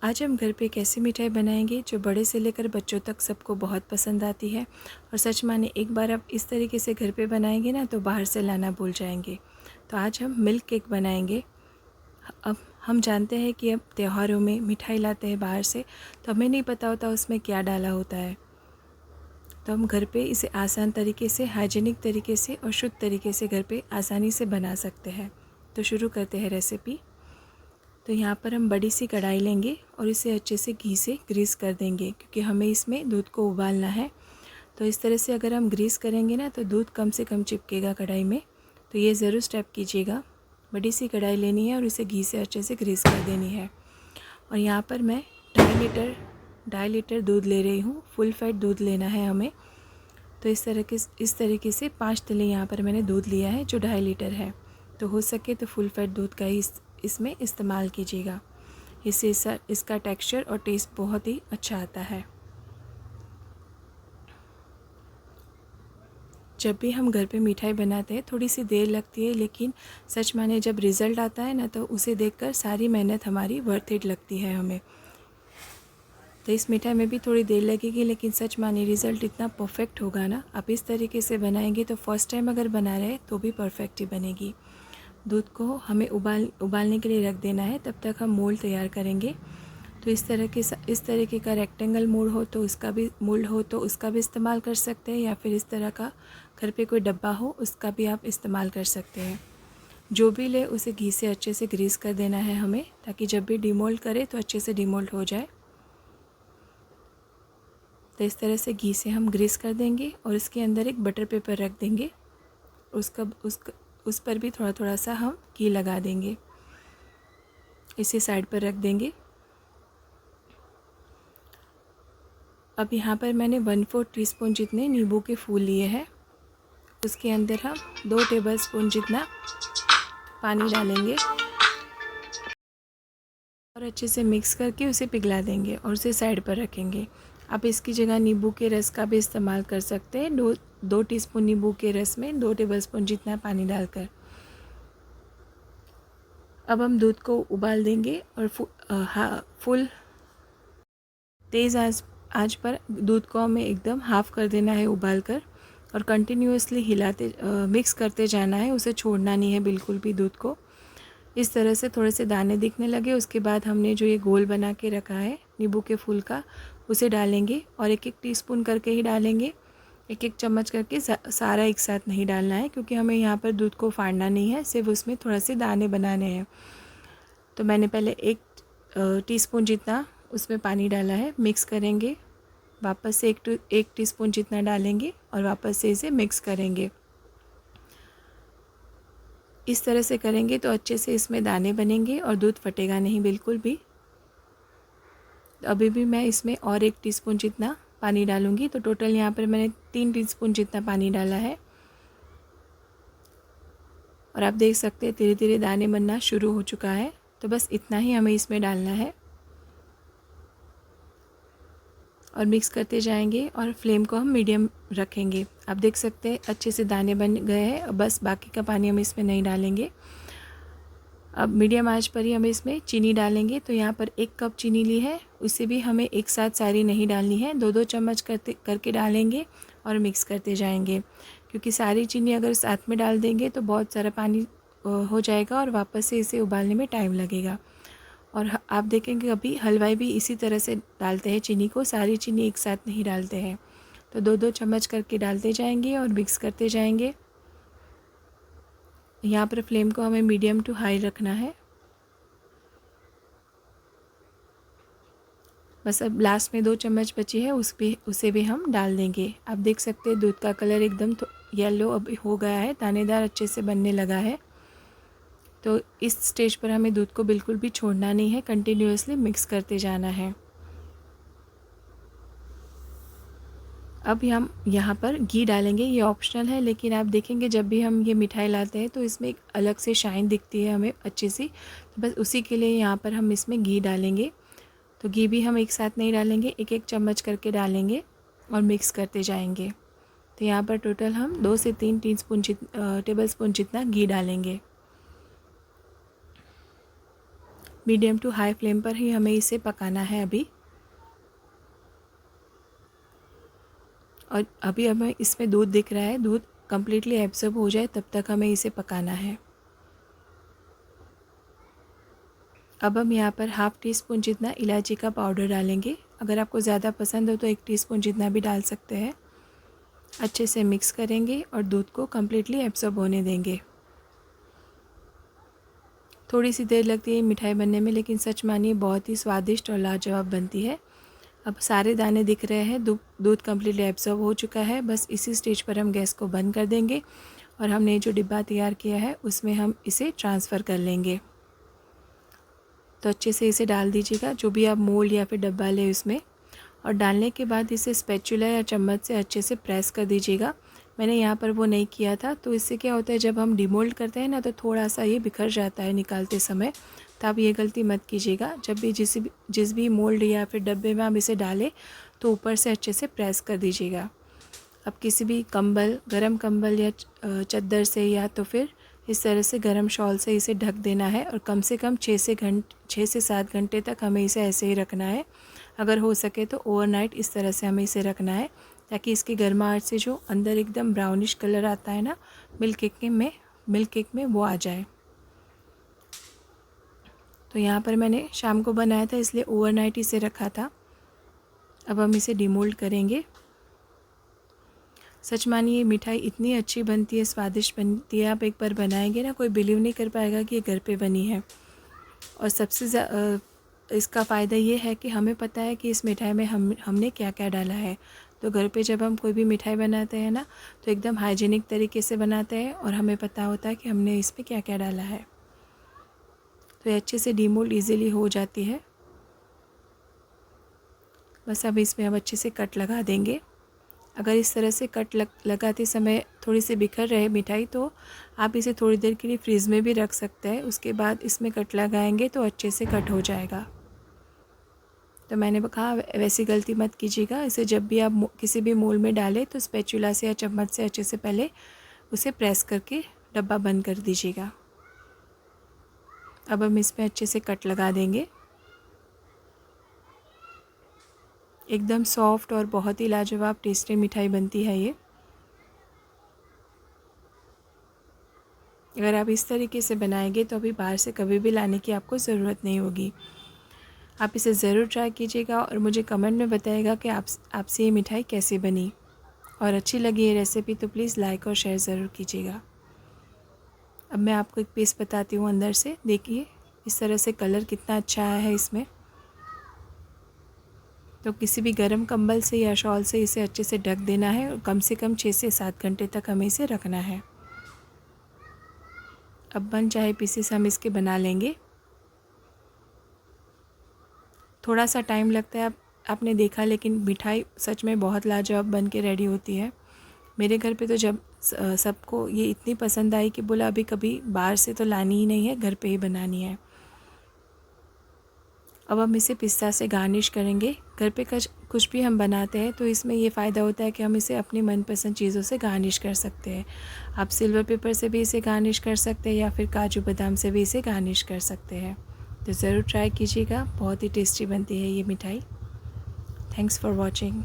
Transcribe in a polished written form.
आज हम घर पे एक ऐसी मिठाई बनाएंगे जो बड़े से लेकर बच्चों तक सबको बहुत पसंद आती है। और सच माने एक बार आप इस तरीके से घर पे बनाएंगे ना तो बाहर से लाना भूल जाएंगे। तो आज हम मिल्क केक बनाएंगे। अब हम जानते हैं कि अब त्योहारों में मिठाई लाते हैं बाहर से, तो हमें नहीं पता होता उसमें क्या डाला होता है। तो हम घर पे इसे आसान तरीके से, हाइजीनिक तरीके से और शुद्ध तरीके से घर पे आसानी से बना सकते हैं। तो शुरू करते हैं रेसिपी। तो यहाँ पर हम बड़ी सी कढ़ाई लेंगे और इसे अच्छे से घी से ग्रीस कर देंगे, क्योंकि हमें इसमें दूध को उबालना है। तो इस तरह से अगर हम ग्रीस करेंगे ना तो दूध कम से कम चिपकेगा कढ़ाई में। तो ये ज़रूर स्टेप कीजिएगा। बड़ी सी कढ़ाई लेनी है और इसे घी से अच्छे से ग्रीस कर देनी है। और यहाँ पर मैं 2.5 लीटर दूध ले रही हूँ। फुल फैट दूध लेना है हमें। तो इस तरीके से 5 तले यहाँ पर मैंने दूध लिया है जो 2.5 लीटर है। तो हो सके तो फुल फैट दूध का ही इसमें इस्तेमाल कीजिएगा। इससे इसका टेक्सचर और टेस्ट बहुत ही अच्छा आता है। जब भी हम घर पे मिठाई बनाते हैं थोड़ी सी देर लगती है, लेकिन सच माने जब रिज़ल्ट आता है ना तो उसे देखकर सारी मेहनत हमारी वर्थ इट लगती है हमें। तो इस मिठाई में भी थोड़ी देर लगेगी, लेकिन सच माने रिज़ल्ट इतना परफेक्ट होगा ना। आप इस तरीके से बनाएंगे तो फर्स्ट टाइम अगर बना रहे तो भी परफेक्ट ही बनेगी। दूध को हमें उबालने के लिए रख देना है, तब तक हम मोल्ड तैयार करेंगे। तो इस तरीके का रेक्टेंगल मोल्ड हो तो उसका भी इस्तेमाल कर सकते हैं, या फिर इस तरह का घर पे कोई डब्बा हो उसका भी आप इस्तेमाल कर सकते हैं। जो भी ले उसे घी से अच्छे से ग्रीस कर देना है हमें, ताकि जब भी डिमोल्ड करे तो अच्छे से डिमोल्ड हो जाए। तो इस तरह से घी से हम ग्रीस कर देंगे और इसके अंदर एक बटर पेपर रख देंगे। उस पर भी थोड़ा थोड़ा सा हम घी लगा देंगे। इसे साइड पर रख देंगे। अब यहाँ पर मैंने 1/4 टीस्पून जितने नींबू के फूल लिए हैं। उसके अंदर हम 2 टेबलस्पून जितना पानी डालेंगे और अच्छे से मिक्स करके उसे पिघला देंगे और उसे साइड पर रखेंगे। आप इसकी जगह नींबू के रस का भी इस्तेमाल कर सकते हैं। 2 टीस्पून नींबू के रस में 2 टेबलस्पून जितना पानी डालकर। अब हम दूध को उबाल देंगे और फुल तेज़ आंच पर दूध को हमें एकदम हाफ़ कर देना है उबाल कर, और कंटिन्यूअसली मिक्स करते जाना है। उसे छोड़ना नहीं है बिल्कुल भी दूध को। इस तरह से थोड़े से दाने दिखने लगे, उसके बाद हमने जो ये घोल बना के रखा है नींबू के फूल का, उसे डालेंगे और एक एक टीस्पून करके ही डालेंगे। एक एक चम्मच करके सारा एक साथ नहीं डालना है, क्योंकि हमें यहाँ पर दूध को फाड़ना नहीं है, सिर्फ उसमें थोड़ा से दाने बनाने हैं। तो मैंने पहले 1 टीस्पून जितना उसमें पानी डाला है। मिक्स करेंगे, वापस से 1 टीस्पून जितना डालेंगे और वापस से इसे मिक्स करेंगे। इस तरह से करेंगे तो अच्छे से इसमें दाने बनेंगे और दूध फटेगा नहीं बिल्कुल भी। तो अभी भी मैं इसमें और 1 टीस्पून जितना पानी डालूँगी। तो टोटल यहाँ पर मैंने 3 टीस्पून जितना पानी डाला है। और आप देख सकते हैं धीरे धीरे दाने बनना शुरू हो चुका है। तो बस इतना ही हमें इसमें डालना है और मिक्स करते जाएंगे और फ्लेम को हम मीडियम रखेंगे। आप देख सकते हैं अच्छे से दाने बन गए हैं। बस बाकी का पानी हम इसमें नहीं डालेंगे। अब मीडियम आंच पर ही हमें इसमें चीनी डालेंगे। तो यहाँ पर 1 कप चीनी ली है, उसे भी हमें एक साथ सारी नहीं डालनी है, 2-2 चम्मच करके डालेंगे और मिक्स करते जाएंगे। क्योंकि सारी चीनी अगर साथ में डाल देंगे तो बहुत सारा पानी हो जाएगा और वापस से इसे उबालने में टाइम लगेगा। और आप देखेंगे अभी हलवाई भी इसी तरह से डालते हैं चीनी को, सारी चीनी एक साथ नहीं डालते हैं। तो 2-2 चम्मच करके डालते जाएंगे और मिक्स करते जाएंगे। यहाँ पर फ्लेम को हमें मीडियम टू हाई रखना है। बस अब लास्ट में 2 चम्मच बची है, उसे भी हम डाल देंगे। आप देख सकते हैं दूध का कलर एकदम येलो अब हो गया है, दानेदार अच्छे से बनने लगा है। तो इस स्टेज पर हमें दूध को बिल्कुल भी छोड़ना नहीं है, कंटिन्यूअसली मिक्स करते जाना है। अब हम यहाँ पर घी डालेंगे, ये ऑप्शनल है, लेकिन आप देखेंगे जब भी हम ये मिठाई लाते हैं तो इसमें एक अलग से शाइन दिखती है हमें अच्छी सी। तो बस उसी के लिए यहाँ पर हम इसमें घी डालेंगे। तो घी भी हम एक साथ नहीं डालेंगे, एक एक चम्मच करके डालेंगे और मिक्स करते जाएंगे। तो यहाँ पर टोटल हम 2 से 3 टेबल स्पून जितना घी डालेंगे। मीडियम टू हाई फ्लेम पर ही हमें इसे पकाना है अभी। और अभी हमें इसमें दूध दिख रहा है, दूध कम्प्लीटली एब्जॉर्ब हो जाए तब तक हमें इसे पकाना है। अब हम यहाँ पर हाफ़ टी स्पून जितना इलायची का पाउडर डालेंगे। अगर आपको ज़्यादा पसंद हो तो 1 टीस्पून जितना भी डाल सकते हैं। अच्छे से मिक्स करेंगे और दूध को कम्प्लीटली एब्जॉर्ब होने देंगे। थोड़ी सी देर लगती है मिठाई बनने में, लेकिन सच मानिए बहुत ही स्वादिष्ट और लाजवाब बनती है। अब सारे दाने दिख रहे हैं, दूध कम्प्लीटली एब्जॉर्ब हो चुका है। बस इसी स्टेज पर हम गैस को बंद कर देंगे और हमने जो डिब्बा तैयार किया है उसमें हम इसे ट्रांसफ़र कर लेंगे। तो अच्छे से इसे डाल दीजिएगा, जो भी आप मोल्ड या फिर डब्बा लें उसमें। और डालने के बाद इसे स्पैचुला या चम्मच से अच्छे से प्रेस कर दीजिएगा। मैंने यहाँ पर वो नहीं किया था, तो इससे क्या होता है जब हम डिमोल्ड करते हैं ना तो थोड़ा सा ये बिखर जाता है निकालते समय। तो आप ये गलती मत कीजिएगा। जब भी जिस भी मोल्ड या फिर डब्बे में आप इसे डालें तो ऊपर से अच्छे से प्रेस कर दीजिएगा। अब किसी भी कंबल, गरम कंबल या चद्दर से या तो फिर इस तरह से गरम शॉल से इसे ढक देना है और कम से कम 6 से 7 घंटे तक हमें इसे ऐसे ही रखना है। अगर हो सके तो ओवरनाइट इस तरह से हमें इसे रखना है, ताकि इसकी गर्माहट से जो अंदर एकदम ब्राउनिश कलर आता है ना मिल्क केक में वो आ जाए। तो यहाँ पर मैंने शाम को बनाया था इसलिए ओवरनाइट इसे रखा था। अब हम इसे डिमोल्ड करेंगे। सच मानिए मिठाई इतनी अच्छी बनती है, स्वादिष्ट बनती है, आप एक बार बनाएंगे ना कोई बिलीव नहीं कर पाएगा कि ये घर पे बनी है। और सबसे इसका फ़ायदा ये है कि हमें पता है कि इस मिठाई में हमने क्या क्या डाला है। तो घर पे जब हम कोई भी मिठाई बनाते हैं ना तो एकदम हाइजीनिक तरीके से बनाते हैं और हमें पता होता है कि हमने इसमें क्या क्या डाला है। तो ये अच्छे से डीमोल्ड ईज़िली हो जाती है। बस अब इसमें अब अच्छे से कट लगा देंगे। अगर इस तरह से कट लगाते समय थोड़ी सी बिखर रहे मिठाई तो आप इसे थोड़ी देर के लिए फ्रीज़ में भी रख सकते हैं। उसके बाद इसमें कट लगाएंगे तो अच्छे से कट हो जाएगा। तो मैंने कहा वैसी गलती मत कीजिएगा। इसे जब भी आप किसी भी मोल्ड में डालें तो स्पैचुला से या चम्मच से अच्छे से पहले उसे प्रेस करके डब्बा बंद कर दीजिएगा। अब हम इसमें अच्छे से कट लगा देंगे। एकदम सॉफ्ट और बहुत ही लाजवाब टेस्टी मिठाई बनती है ये। अगर आप इस तरीके से बनाएंगे तो अभी बाहर से कभी भी लाने की आपको ज़रूरत नहीं होगी। आप इसे ज़रूर ट्राई कीजिएगा और मुझे कमेंट में बताइएगा कि आपसे ये मिठाई कैसे बनी। और अच्छी लगी ये रेसिपी तो प्लीज़ लाइक और शेयर ज़रूर कीजिएगा। अब मैं आपको एक पीस बताती हूँ अंदर से। देखिए इस तरह से कलर कितना अच्छा आया है इसमें। तो किसी भी गर्म कंबल से या शॉल से इसे अच्छे से ढक देना है और कम से कम 6 से 7 घंटे तक हमें इसे रखना है। अब बन चाहे पीसेस हम इसके बना लेंगे। थोड़ा सा टाइम लगता है, आपने देखा, लेकिन मिठाई सच में बहुत लाजवाब बन के रेडी होती है। मेरे घर पे तो जब सबको ये इतनी पसंद आई कि बोला अभी कभी बाहर से तो लानी ही नहीं है, घर पे ही बनानी है। अब हम इसे पिस्ता से गार्निश करेंगे। घर पे कुछ भी हम बनाते हैं तो इसमें ये फ़ायदा होता है कि हम इसे अपनी मनपसंद चीज़ों से गार्निश कर सकते हैं। आप सिल्वर पेपर से भी इसे गार्निश कर सकते हैं या फिर काजू बादाम से भी इसे गार्निश कर सकते हैं। तो ज़रूर ट्राई कीजिएगा, बहुत ही टेस्टी बनती है ये मिठाई। Thanks for watching.